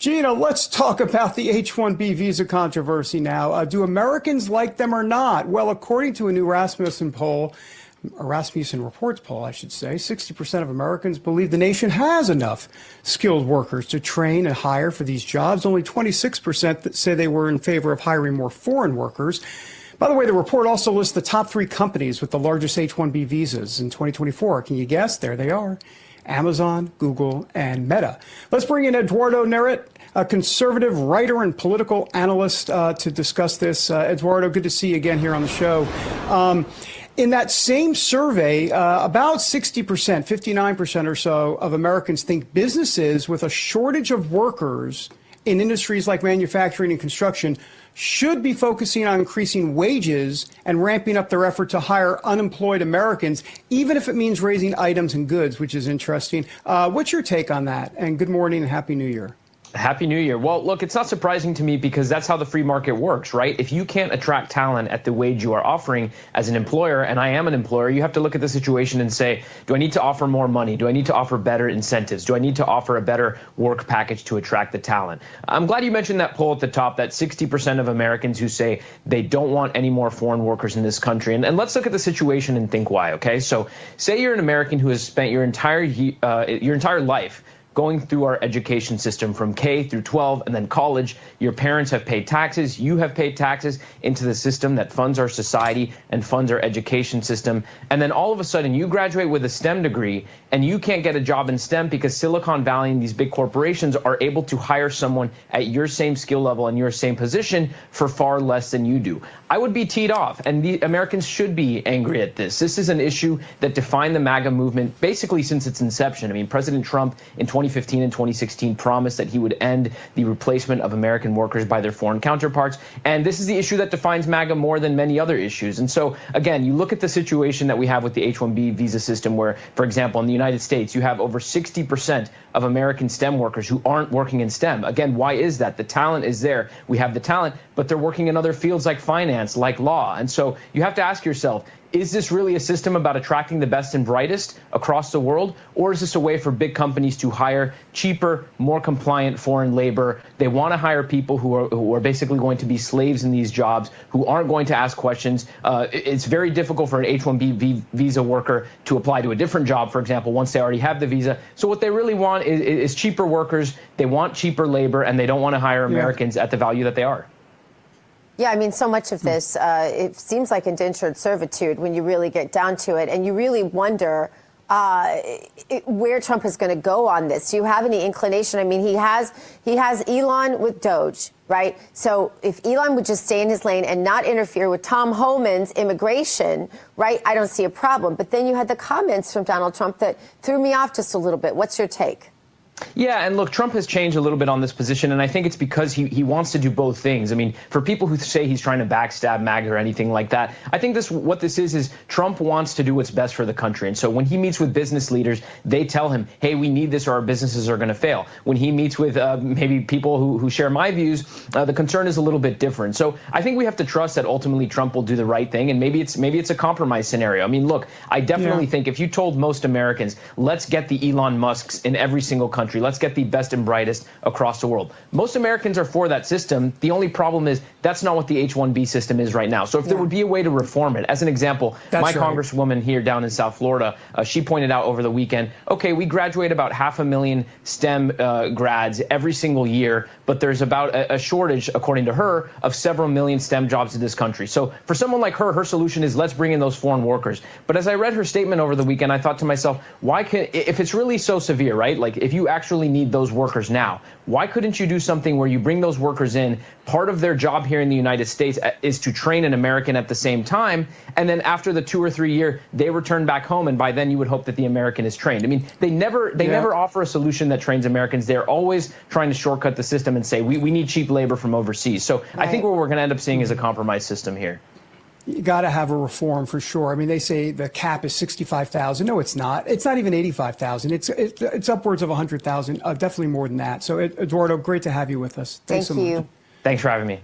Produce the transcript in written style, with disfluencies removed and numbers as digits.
Gina, let's talk about the H-1B visa controversy now. Do Americans like them or not? Well, according to a new Rasmussen poll, a Rasmussen Reports poll, I should say, 60% of Americans believe the nation has enough skilled workers to train and hire for these jobs. Only 26% that say they were in favor of hiring more foreign workers. By the way, the report also lists the top 3 companies with the largest H-1B visas in 2024. Can you guess? There they are. Amazon, Google, and Meta. Let's bring in Eduardo Nerit, a conservative writer and political analyst, to discuss this. Eduardo, good to see you again here on the show. In that same survey, about 60%, 59% or so of Americans think businesses with a shortage of workers in industries like manufacturing and construction should be focusing on increasing wages and ramping up their effort to hire unemployed Americans, even if it means raising items and goods, which is interesting. What's your take on that? And good morning and Happy New Year. Happy New Year. Well, look, it's not surprising to me because that's how the free market works, right? If you can't attract talent at the wage you are offering as an employer, and I am an employer, you have to look at the situation and say, do I need to offer more money? Do I need to offer better incentives? Do I need to offer a better work package to attract the talent? I'm glad you mentioned that poll at the top, that 60% of Americans who say they don't want any more foreign workers in this country. And let's look at the situation and think why, okay? So say you're an American who has spent your entire life going through our education system from K through 12 and then college. Your parents have paid taxes. You have paid taxes into the system that funds our society and funds our education system. And then all of a sudden you graduate with a STEM degree and you can't get a job in STEM because Silicon Valley and these big corporations are able to hire someone at your same skill level and your same position for far less than you do. I would be teed off, and the Americans should be angry at this. This is an issue that defined the MAGA movement basically since its inception. I mean, President Trump in 2015 and 2016 promised that he would end the replacement of American workers by their foreign counterparts. And this is the issue that defines MAGA more than many other issues. And so, again, you look at the situation that we have with the H-1B visa system where, for example, in the United States, you have over 60% of American STEM workers who aren't working in STEM. Again, why is that? The talent is there. We have the talent, but they're working in other fields like finance, like law. And so you have to ask yourself, is this really a system about attracting the best and brightest across the world? Or is this a way for big companies to hire cheaper, more compliant foreign labor? They want to hire people who are basically going to be slaves in these jobs, who aren't going to ask questions. It's very difficult for an H-1B visa worker to apply to a different job, for example, once they already have the visa. So what they really want is cheaper workers. They want cheaper labor, and they don't want to hire Americans at the value that they are. Yeah, I mean, so much of this, it seems like indentured servitude when you really get down to it. And you really wonder where Trump is going to go on this. Do you have any inclination? I mean, he has Elon with Doge, right? So if Elon would just stay in his lane and not interfere with Tom Homan's immigration, right, I don't see a problem. But then you had the comments from Donald Trump that threw me off just a little bit. What's your take? Yeah, and look, Trump has changed a little bit on this position, and I think it's because he wants to do both things. I mean, for people who say he's trying to backstab MAGA or anything like that, I think what this is Trump wants to do what's best for the country. And so when he meets with business leaders, they tell him, hey, we need this or our businesses are going to fail. When he meets with maybe people who share my views, the concern is a little bit different. So I think we have to trust that ultimately Trump will do the right thing, and maybe it's a compromise scenario. I mean, look, I definitely think if you told most Americans, let's get the Elon Musks in every single country, let's get the best and brightest across the world. Most Americans are for that system. The only problem is that's not what the H-1B system is right now. So if there would be a way to reform it, as an example, my congresswoman here down in South Florida, she pointed out over the weekend, okay, we graduate about 500,000 STEM grads every single year, but there's about a shortage, according to her, of several million STEM jobs in this country. So for someone like her solution is let's bring in those foreign workers. But as I read her statement over the weekend, I thought to myself, if it's really so severe, right? Like if you actually need those workers now, why couldn't you do something where you bring those workers in? Part of their job here in the United States is to train an American at the same time. And then after the 2 or 3 year, they return back home. And by then you would hope that the American is trained. I mean, they never offer a solution that trains Americans. They're always trying to shortcut the system and say, we need cheap labor from overseas. So I think what we're going to end up seeing is a compromise system here. You got to have a reform for sure. I mean, they say the cap is 65,000. No, it's not. It's not even 85,000. It's upwards of 100,000. Definitely more than that. So, Eduardo, great to have you with us. Thank you. Thanks for having me.